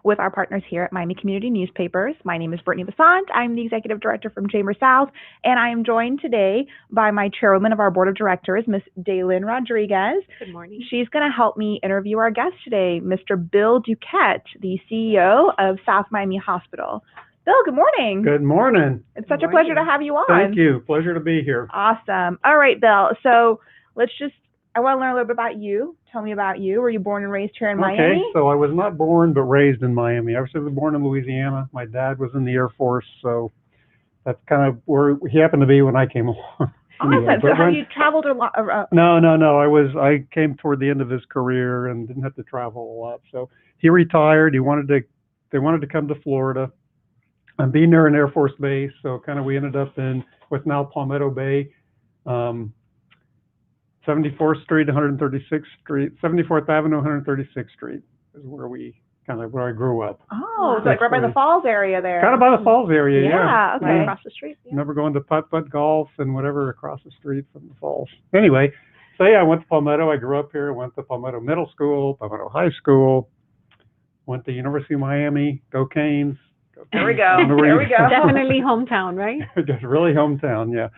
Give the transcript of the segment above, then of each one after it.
with our partners here at Miami Community Newspapers. My name is Brittnie Bassant. I'm the Executive Director from Chamber South, and I am joined today by my Chairwoman of our Board of Directors, Ms. Dailen Rodrigues. Good morning. She's going to help me interview our guest today, Mr. Bill Duquette, the CEO of South Miami Hospital. Bill, good morning. Good morning. It's such a pleasure to have you on. Thank you. Pleasure to be here. Awesome. All right, Bill. So I want to learn a little bit about you. Tell me about you. Were you born and raised here in Miami? Okay, so I was not born but raised in Miami. I was born in Louisiana. My dad was in the Air Force, so that's kind of where he happened to be when I came along. Awesome. So have you traveled a lot? No. I came toward the end of his career and didn't have to travel a lot. So he retired. They wanted to come to Florida. I'm being near an Air Force base, so kind of we ended up in what's now Palmetto Bay. 74th Street, 136th Street, 74th Avenue, 136th Street is where I grew up. Oh, so like right by the Falls area there. Kind of by the Falls area, yeah. Yeah, okay. Right across the street. Yeah. Remember going to putt-putt golf and whatever across the street from the Falls. Anyway, so yeah, I went to Palmetto. I grew up here. Went to Palmetto Middle School, Palmetto High School. Went to University of Miami. Go Canes. There we go. There we go. Definitely hometown, right? Just really hometown, yeah.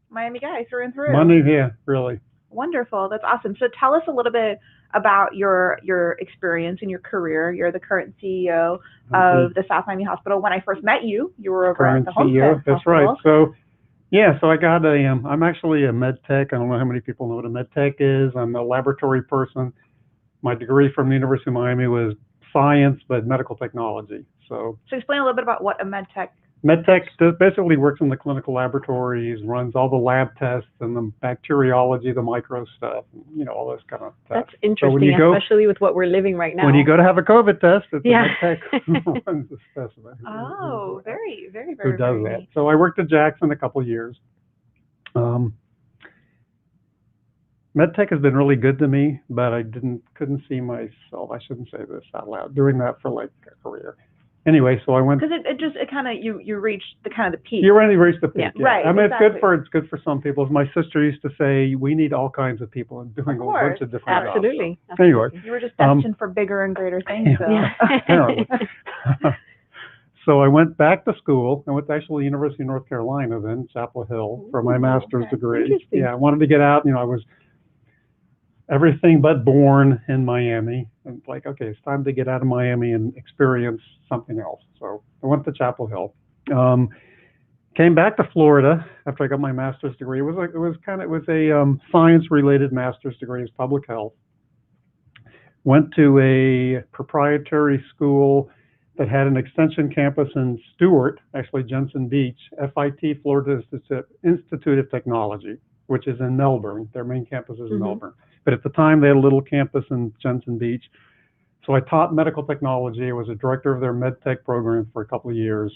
Miami guy through and through. Monday, yeah, really. Wonderful. That's awesome. So tell us a little bit about your experience and your career. You're the current CEO of the South Miami Hospital. When I first met you, you were over at the Homestead That's Hospital. right. So, yeah, so I got I'm actually a med tech. I don't know how many people know what a med tech is. I'm a laboratory person. My degree from the University of Miami was science, but medical technology. So explain a little bit about what a med tech. Med tech basically works in the clinical laboratories, runs all the lab tests and the bacteriology, the micro stuff, all this kind of stuff. That's interesting, so especially with what we're living right now. When you go to have a COVID test, it's a med tech who runs the specimen. Oh, very, very, very, who does very that. neat. So I worked at Jackson a couple of years. Med tech has been really good to me, but I couldn't see myself, I shouldn't say this out loud, doing that for like a career. Anyway, so I went. Because it kind of you reached the kind of the peak. You already reached the peak. Yeah. Yeah. Right. I mean, exactly. it's good for some people. As my sister used to say, we need all kinds of people and doing a bunch of different Absolutely. jobs. So, anyway, You were just destined for bigger and greater things. So. Yeah. Apparently. So I went back to school. I went to actually University of North Carolina then, Chapel Hill, for my master's degree. Interesting. Yeah, I wanted to get out. I was everything but born in Miami. And like, okay, it's time to get out of Miami and experience something else. So I went to Chapel Hill. Came back to Florida after I got my master's degree. It was a science-related master's degree. It was public health. Went to a proprietary school that had an extension campus in Stewart, actually Jensen Beach, FIT, Florida Institute of Technology, which is in Melbourne. Their main campus is in Melbourne. But at the time, they had a little campus in Jensen Beach. So I taught medical technology. I was a director of their med tech program for a couple of years.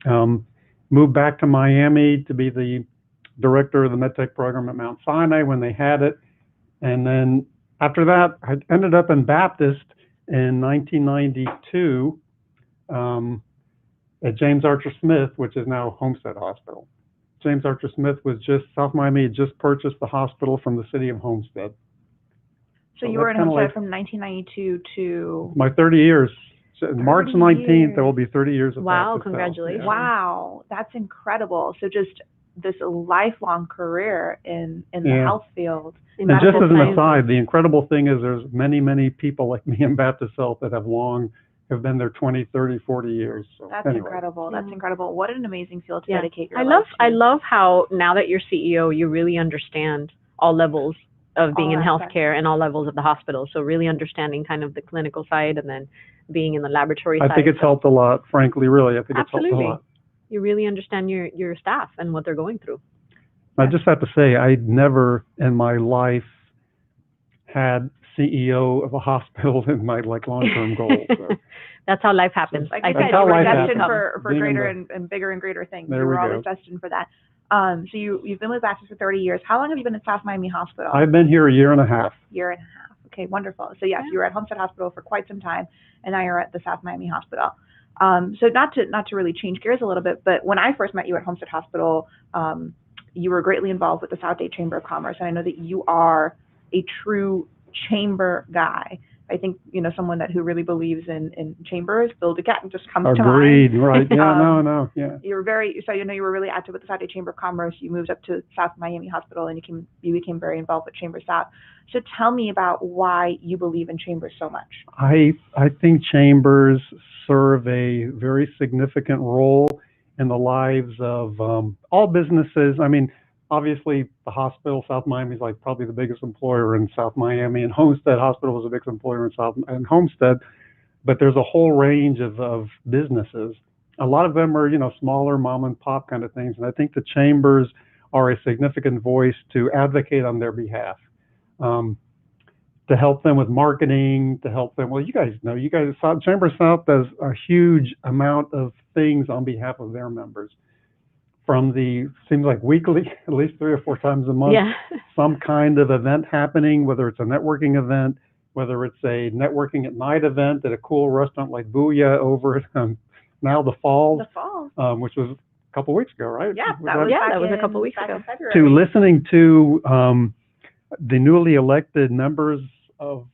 Moved back to Miami to be the director of the med tech program at Mount Sinai when they had it. And then after that, I ended up in Baptist in 1992 at James Archer Smith, which is now Homestead Hospital. James Archer Smith South Miami had just purchased the hospital from the city of Homestead. So you were in Homestead from 1992 to... My 30 years. March 19th, there will be 30 years of Wow, Baptist congratulations. Health. Wow, that's incredible. So just this lifelong career in the health field. And just as an aside, the incredible thing is there's many, many people like me in Baptist Health that have been there 20, 30, 40 years. So, that's anyway. Incredible. That's incredible. What an amazing field to dedicate your life to. I love how now that you're CEO, you really understand all levels of being in healthcare and all levels of the hospital. So really understanding kind of the clinical side and then being in the laboratory side. I think it's helped a lot, frankly, really. I think it's helped a lot. You really understand your staff and what they're going through. I just have to say, I never in my life had CEO of a hospital in my long-term goals. So. That's how life happens. Like I said, you were destined for greater and bigger and greater things. You were always destined for that. So you've been with Baptist for 30 years. How long have you been at South Miami Hospital? I've been here a year and a half. Year and a half. Okay, wonderful. So yes, you were at Homestead Hospital for quite some time, and now you're at the South Miami Hospital. So not to really change gears a little bit, but when I first met you at Homestead Hospital, you were greatly involved with the South Dade Chamber of Commerce, and I know that you are a true chamber guy. I think, someone who really believes in chambers, Bill Duquette just comes Agreed, to mind. right. Yeah, no, yeah. You were really active with the South Day Chamber of Commerce. You moved up to South Miami Hospital, and you became very involved with Chamber South. So tell me about why you believe in chambers so much. I think chambers serve a very significant role in the lives of all businesses. I mean, obviously, the hospital, South Miami, is like probably the biggest employer in South Miami, and Homestead Hospital is the biggest employer in Homestead. But there's a whole range of businesses. A lot of them are, smaller mom and pop kind of things, and I think the chambers are a significant voice to advocate on their behalf. To help them with marketing, to help them. Well, you guys know, Chamber South does a huge amount of things on behalf of their members. From seems like weekly, at least 3 or 4 times a month, some kind of event happening, whether it's a networking event, whether it's a networking at night event at a cool restaurant like Booyah over at now the Falls, which was a couple of weeks ago, right? Yeah, that was a couple of weeks ago. To listening to the newly elected members of,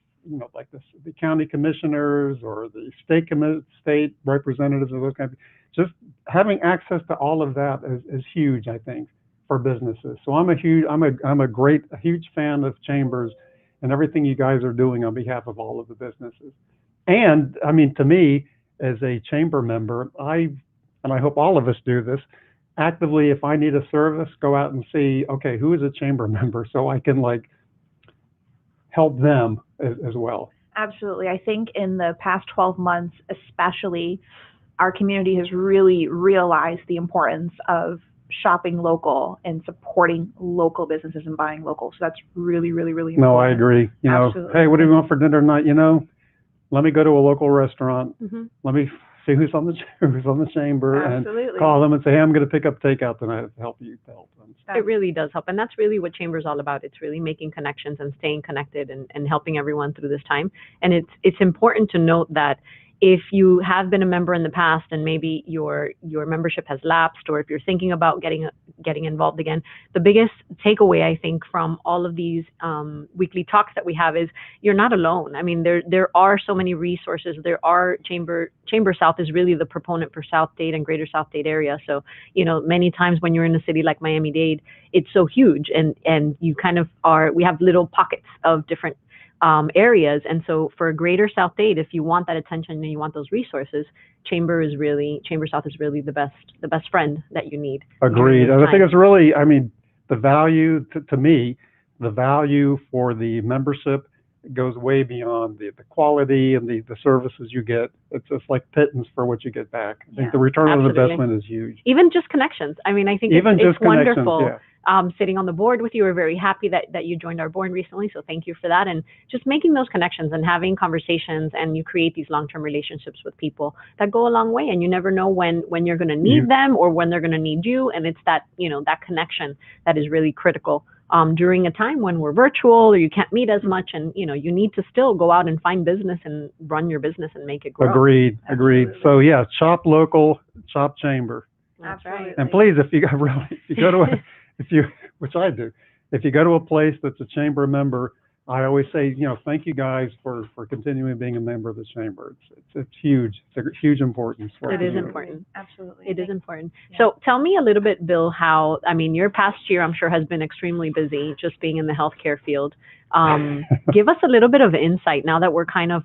like the county commissioners or the state representatives of those kinds of, just having access to all of that is huge, I think, for businesses. So I'm a huge fan of chambers and everything you guys are doing on behalf of all of the businesses. And I mean, to me, as a chamber member, and I hope all of us do this, actively, if I need a service, go out and see, okay, who is a chamber member, so I can help them as well. Absolutely. I think in the past 12 months, especially, our community has really realized the importance of shopping local and supporting local businesses and buying local. So that's really, really, really important. No, I agree. Hey, what do you want for dinner tonight? Let me go to a local restaurant. Mm-hmm. Let me see who's on the chamber. Absolutely. And call them and say, hey, I'm going to pick up takeout tonight to help you. It really does help. And that's really what Chamber's all about. It's really making connections and staying connected and helping everyone through this time. And it's important to note that if you have been a member in the past and maybe your membership has lapsed, or if you're thinking about getting involved again, the biggest takeaway, I think, from all of these weekly talks that we have is you're not alone. I mean, there are so many resources. There are Chamber South is really the proponent for South Dade and Greater South Dade area. So, many times when you're in a city like Miami-Dade, it's so huge, and you kind of we have little pockets of different areas. And so for Greater South Dade, if you want that attention and you want those resources, Chamber South is really the best friend that you need. Agreed. And I think it's really, the value to me, the value for the membership goes way beyond the quality and the services you get. It's just like pittance for what you get back. I think the return on investment is huge. Even just connections. I think it's wonderful. Yeah. Sitting on the board with you. We're very happy that you joined our board recently, so thank you for that. And just making those connections and having conversations, and you create these long-term relationships with people that go a long way, and you never know when you're going to need them or when they're going to need you. And it's that, that connection that is really critical during a time when we're virtual or you can't meet as much, and you need to still go out and find business and run your business and make it grow. Agreed. So yeah, shop local, shop chamber. That's right. And please, if you go to which I do, if you go to a place that's a chamber member, I always say, thank you guys for continuing being a member of the chamber. It's huge. It's a huge importance for us. It is important. Absolutely. It is important. Yeah. So tell me a little bit, Bill, how, your past year, I'm sure, has been extremely busy just being in the healthcare field. Give us a little bit of insight now that we're kind of,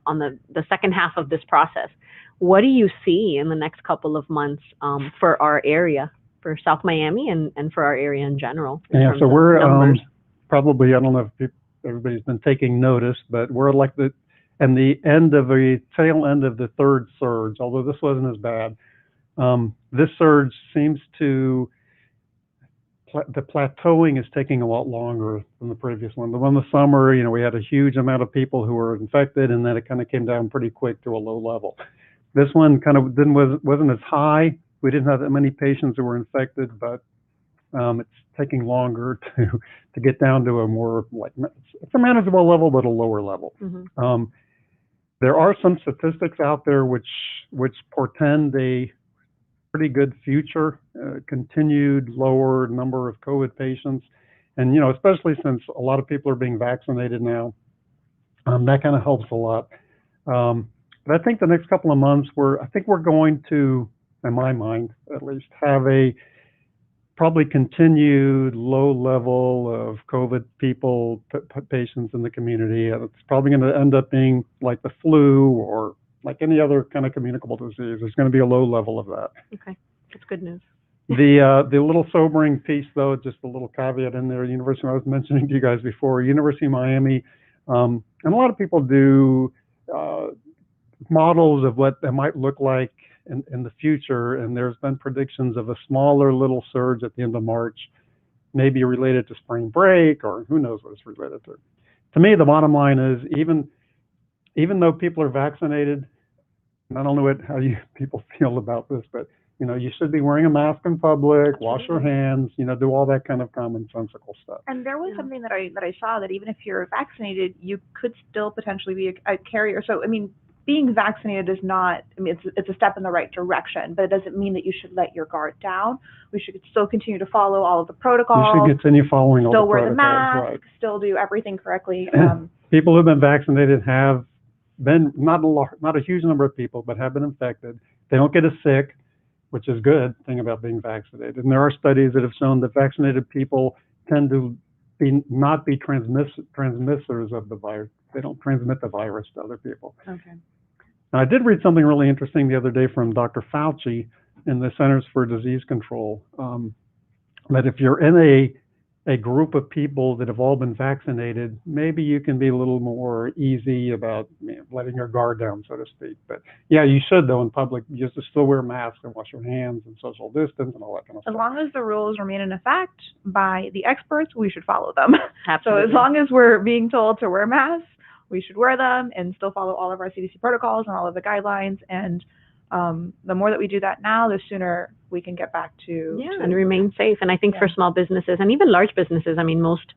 on the second half of this process. What do you see in the next couple of months for our area, for South Miami and for our area in general? Yeah, so we're probably, I don't know if everybody's been taking notice, but we're like the tail end of the third surge, although this wasn't as bad. This surge seems to, the plateauing is taking a lot longer than the previous one. The one in the summer, we had a huge amount of people who were infected, and then it kind of came down pretty quick to a low level. This one kind of wasn't as high. We didn't have that many patients who were infected, but it's taking longer to get down to a more it's a manageable level, but a lower level. Mm-hmm. There are some statistics out there which portend a pretty good future, continued lower number of COVID patients, and especially since a lot of people are being vaccinated now. That kind of helps a lot. But I think the next couple of months, I think we're going to, in my mind at least, have a probably continued low level of COVID people, patients in the community. It's probably going to end up being like the flu or like any other kind of communicable disease. There's going to be a low level of that. Okay, that's good news. The little sobering piece, though, just a little caveat in there. University, I was mentioning to you guys before, University of Miami, and a lot of people do models of what that might look like in the future, and there's been predictions of a smaller little surge at the end of March, maybe related to spring break, or who knows what it's related to. To me, the bottom line is even though people are vaccinated, and I don't know how you people feel about this, but you should be wearing a mask in public, wash your hands, do all that kind of commonsensical stuff. And there was something that I saw that even if you're vaccinated, you could still potentially be a carrier. So I mean, being vaccinated is not, I mean, it's a step in the right direction, but it doesn't mean that you should let your guard down. We should still continue to follow all of the protocols. You should continue following all the protocols. Still wear the mask, right. Still do everything correctly. People who've been vaccinated have been, not a huge number of people, but have been infected. They don't get as sick, which is a good thing about being vaccinated. And there are studies that have shown that vaccinated people tend to not be transmitters of the virus. They don't transmit the virus to other people. Okay. Now, I did read something really interesting the other day from Dr. Fauci in the Centers for Disease Control, that if you're in a group of people that have all been vaccinated, maybe you can be a little more easy about letting your guard down, so to speak. But yeah, you should, though, in public, you just still wear masks and wash your hands and social distance and all that kind of stuff. As long as the rules remain in effect by the experts, we should follow them. Absolutely. So as long as we're being told to wear masks, we should wear them and still follow all of our CDC protocols and all of the guidelines. And the more that we do that now, the sooner we can get back to and remain safe. And I think for small businesses and even large businesses, I mean, most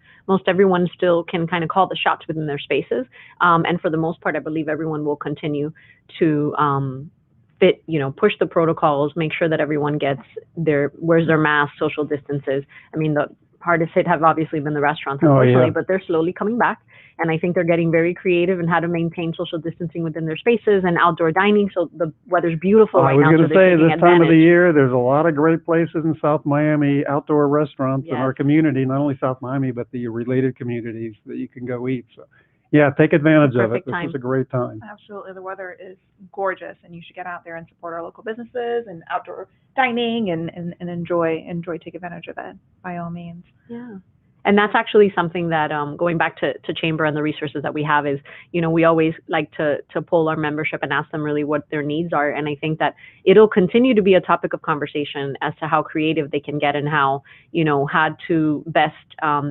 everyone still can kind of call the shots within their spaces. And for the most part, I believe everyone will continue to push the protocols, make sure that everyone wears their mask, social distances. I mean, the hardest hit have obviously been the restaurants, unfortunately, but they're slowly coming back. And I think they're getting very creative in how to maintain social distancing within their spaces and outdoor dining. So the weather's beautiful right now. I was going to say, this time of the year, there's a lot of great places in South Miami, outdoor restaurants in our community, not only South Miami, but the related communities that you can go eat. So yeah, take advantage of it. This is a great time. Absolutely. The weather is gorgeous, and you should get out there and support our local businesses and outdoor dining and enjoy, take advantage of it by all means. Yeah. And that's actually something that, going back to Chamber and the resources that we have is, we always like to poll our membership and ask them really what their needs are. And I think that it'll continue to be a topic of conversation as to how creative they can get and how to best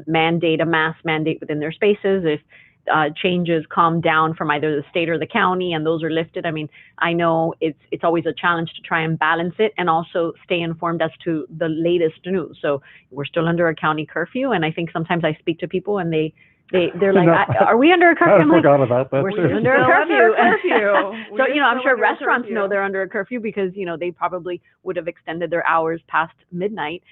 mandate a mask mandate within their spaces. If changes come down from either the state or the county and those are lifted. I mean, I know it's always a challenge to try and balance it and also stay informed as to the latest news. So we're still under a county curfew, and I think sometimes I speak to people and they're like, are we under a curfew? I forgot about that. We're still under a curfew. So, I'm sure restaurants know they're under a curfew because, they probably would have extended their hours past midnight.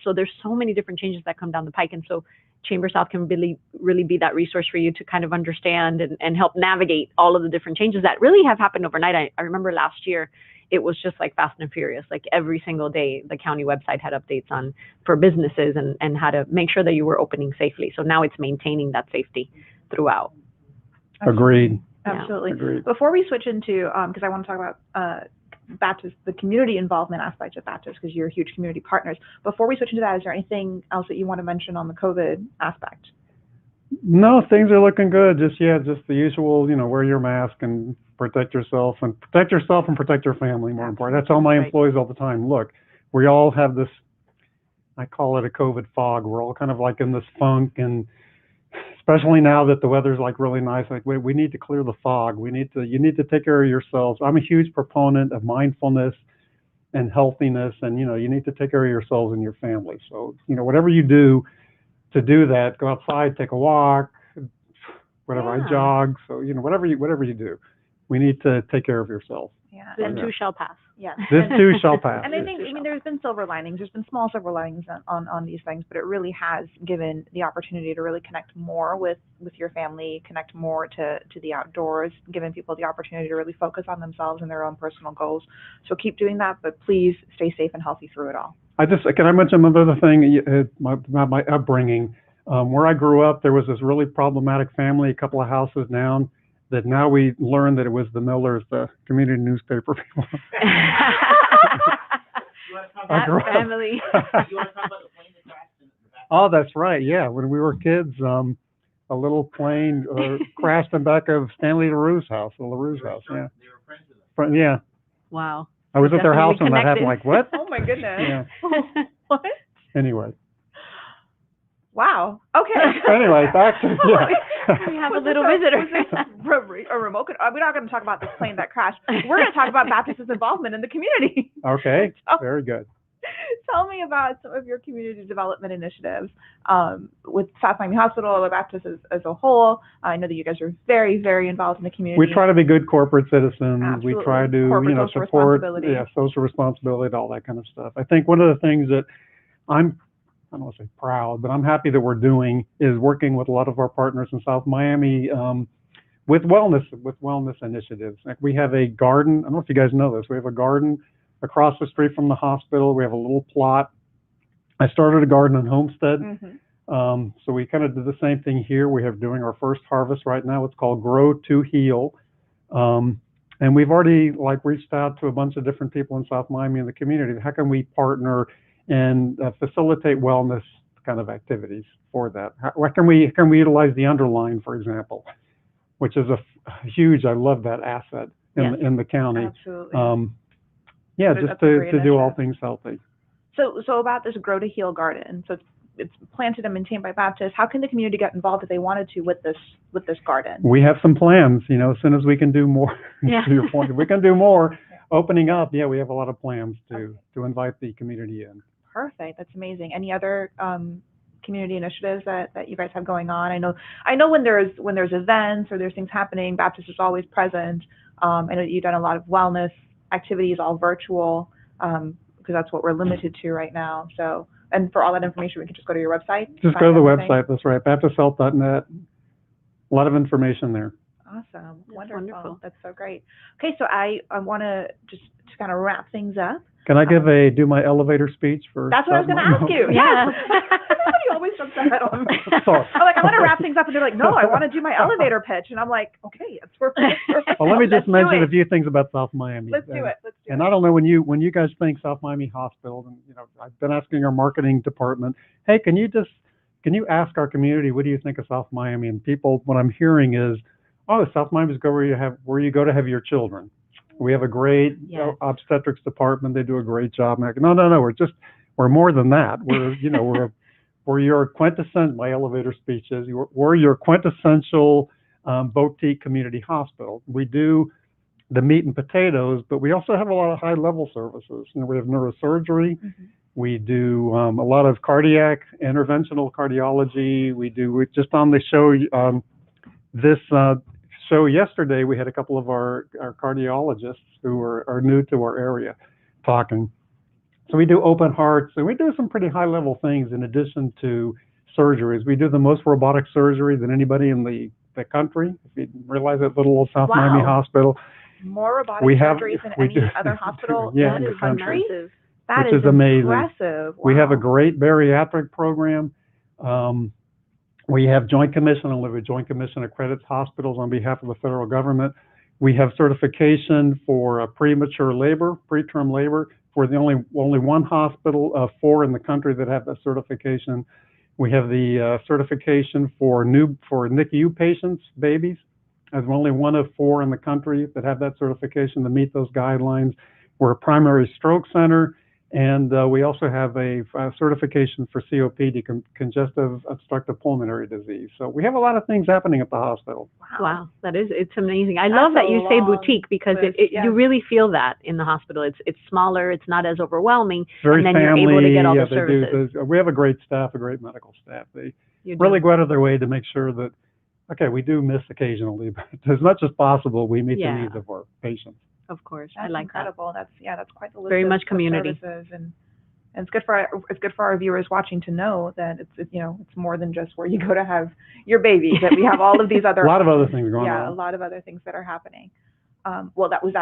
So there's so many different changes that come down the pike. And so Chamber South can really be that resource for you to kind of understand and help navigate all of the different changes that really have happened overnight. I remember last year, it was just like fast and furious. Like every single day, the county website had updates for businesses and how to make sure that you were opening safely. So now it's maintaining that safety throughout. Agreed. Absolutely. Yeah. Agreed. Before we switch into, because I want to talk about Baptist, the community involvement aspect of Baptist, because you're huge community partners. Before we switch into that, is there anything else that you want to mention on the COVID aspect? No, things are looking good. Just the usual, wear your mask and protect yourself and protect your family, more important. That's all my employees all the time. Look, we all have this, I call it a COVID fog. We're all kind of like in this funk, and especially now that the weather's like really nice, like we need to clear the fog. You need to take care of yourselves. I'm a huge proponent of mindfulness and healthiness, and you need to take care of yourselves and your family. So whatever you do to do that, go outside, take a walk, whatever. I jog, so whatever you do, we need to take care of yourself. Yeah. This And too shall pass. yeah. This too shall pass. And I think, there's been silver linings. There's been small silver linings on these things, but it really has given the opportunity to really connect more with your family, connect more to the outdoors, given people the opportunity to really focus on themselves and their own personal goals. So keep doing that, but please stay safe and healthy through it all. Can I mention another thing? My upbringing. Where I grew up, there was this really problematic family a couple of houses down. That now we learned that it was the Millers, the community newspaper people. That family. Oh, that's right. Yeah, when we were kids, a little plane crashed in back of Stanley LaRue's house, the LaRue's house. Yeah. Yeah. Wow. I was at their house when that happened. Like, what? Oh my goodness. Yeah. What? Anyway. Wow. Okay. Anyway, back to We have a little visitor. A remote. We're not going to talk about this plane that crashed. We're going to talk about Baptist's involvement in the community. Okay. Very good. Tell me about some of your community development initiatives with South Miami Hospital or Baptist as a whole. I know that you guys are very, very involved in the community. We try to be good corporate citizens. Absolutely. We try to, Corporate social support, responsibility. social responsibility, all that kind of stuff. I think one of the things that I don't want to say proud, but I'm happy that we're doing is working with a lot of our partners in South Miami with wellness initiatives. Like we have a garden. I don't know if you guys know this. We have a garden across the street from the hospital. We have a little plot. I started a garden in Homestead. Mm-hmm. So we kind of did the same thing here. We have doing our first harvest right now. It's called Grow to Heal. And we've already reached out to a bunch of different people in South Miami in the community. How can we partner and facilitate wellness kind of activities for that? How can we utilize the underline, for example, which is a huge, I love that asset in the county. Absolutely. Just to do all things healthy. So about this Grow to Heal garden. So it's planted and maintained by Baptist. How can the community get involved if they wanted to with this garden? We have some plans. As soon as we can do more. Yeah. To your point, if we can do more. Opening up, we have a lot of plans to invite the community in. Perfect. That's amazing. Any other community initiatives that you guys have going on? I know when there's events or there's things happening, Baptist is always present. I know that you've done a lot of wellness activities, all virtual, because that's what we're limited to right now. So, and for all that information, we can just go to your website. Just go to the website. That's right, BaptistHealth.net. A lot of information there. Awesome. Wonderful. That's so great. Okay, so I want to just to kind of wrap things up. Can I do my elevator speech for? That's what I was going to ask you. Yeah. Everybody always jumps ahead on me. Sorry. I'm like, I want to wrap things up, and they're like, no, I want to do my elevator pitch, and I'm like, okay, it's perfect. Well, let me just mention a few things about South Miami. Let's do it. And I don't know when you guys think South Miami Hospital, and I've been asking our marketing department, hey, can you ask our community, what do you think of South Miami? And people, what I'm hearing is, oh, South Miami is where you go to have your children. We have a great obstetrics department. They do a great job. And no, we're more than that. We're your quintessential, my elevator speech is, we're your quintessential boutique community hospital. We do the meat and potatoes, but we also have a lot of high level services. We have neurosurgery. Mm-hmm. We do a lot of cardiac, interventional cardiology. We just on the show, this show yesterday, we had a couple of our cardiologists who are new to our area talking. So we do open hearts, and we do some pretty high-level things in addition to surgeries. We do the most robotic surgery than anybody in the country. If you realize that little old South Miami Hospital. More robotic surgeries than any other hospital in the country. That is amazing. Impressive. Wow. We have a great bariatric program. We have Joint Commission, and we have a Joint Commission accredits hospitals on behalf of the federal government. We have certification for preterm labor. We're the only one hospital of 4 in the country that have that certification. We have the certification for NICU patients, babies, as only one of 4 in the country that have that certification to meet those guidelines. We're a primary stroke center. And we also have a certification for COPD, congestive obstructive pulmonary disease. So we have a lot of things happening at the hospital. Wow, it's amazing. I love that you say boutique because you really feel that in the hospital. It's smaller, it's not as overwhelming, very and then family, you're able to get all the services. We have a great staff, a great medical staff. They really go out of their way to make sure that okay, we do miss occasionally, but as much as possible, we meet the Yeah. needs of our patients. Of course. That's I like incredible. That's quite the list Very of, much of community. services, and it's good for our viewers watching to know that it's it's more than just where you go to have your baby. That we have all of these other A lot of other things going a on. lot of other things that are happening. Well, that was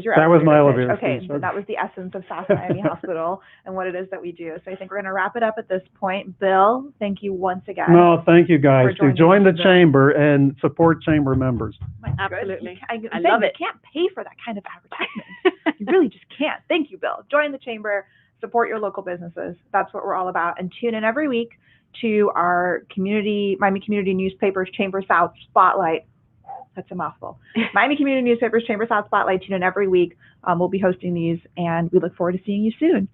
your That was my elevator elevator pitch. Okay, speech. so that was the essence of South Miami Hospital and what it is that we do. So I think we're going to wrap it up at this point. Bill, thank you once again. No, thank you guys. for To join the us, Bill. chamber and support chamber members. My Absolutely. goodness. I love it. You can't pay for that kind of advertisement. You really just can't. Thank you, Bill. Join the chamber. Support your local businesses. That's what we're all about. And tune in every week to our Miami Community Newspapers Chamber South Spotlight. That's a mouthful. Miami Community Newspapers Chamber South Spotlight. Tune in every week. We'll be hosting these, and we look forward to seeing you soon.